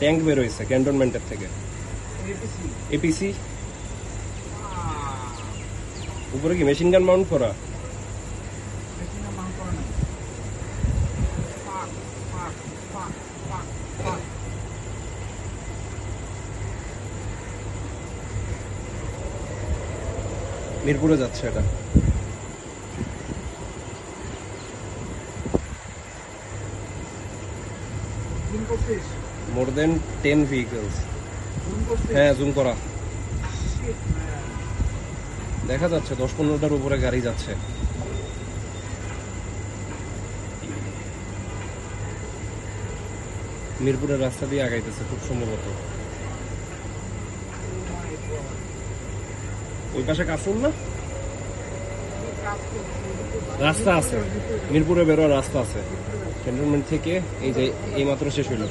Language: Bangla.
ট্যাঙ্ক বের হয়েছে ক্যান্টনমেন্টের থেকে। এপিসি উপরে কি মেশিন গান মাউন্ট করা? মিরপুরে যাচ্ছে এটা। মোর দেন 10 ভেহিকলস। হ্যাঁ, জুম করা দেখা যাচ্ছে, 10-15টার উপরে গাড়ি যাচ্ছে। মিরপুরের রাস্তা দিয়ে আগাইতেছে খুব সম্ভবত। ওই পাশে কাসুন না, রাস্তা আছে, মিরপুরে বেরোয়ার রাস্তা আছে ক্যান্টনমেন্ট থেকে। এই যে এই মাত্র শেষ হইল।